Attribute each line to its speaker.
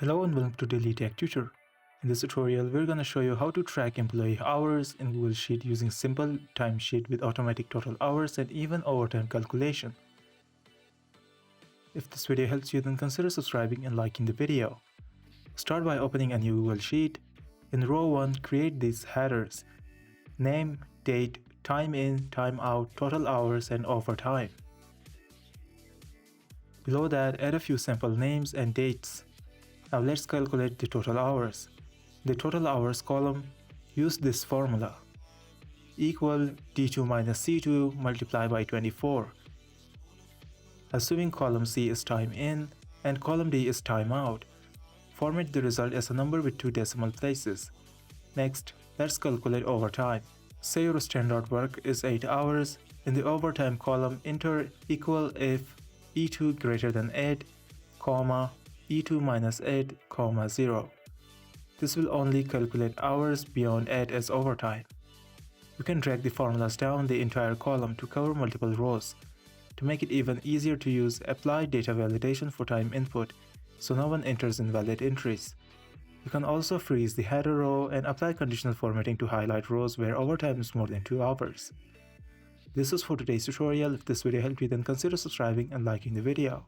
Speaker 1: Hello and welcome to Daily Tech Tutor. In this tutorial, we're going to show you how to track employee hours in Google Sheet using simple timesheet with automatic total hours and even overtime calculation. If this video helps you, then consider subscribing and liking the video. Start by opening a new Google Sheet. In row 1, create these headers: name, date, time in, time out, total hours, and overtime. Below that, add a few simple names and dates. Now let's calculate the total hours. The total hours column, use this formula: equal D2 minus C2 multiplied by 24. Assuming column C is time in and column D is time out, format the result as a number with 2 decimal places. Next, let's calculate overtime. Say your standard work is 8 hours. In the overtime column, enter equal if E2 greater than 8, comma, E2 minus 8, 0. This will only calculate hours beyond 8 as overtime. You can drag the formulas down the entire column to cover multiple rows. To make it even easier to use, apply data validation for time input, so no one enters invalid entries. You can also freeze the header row and apply conditional formatting to highlight rows where overtime is more than 2 hours. This was for today's tutorial. If this video helped you, then consider subscribing and liking the video.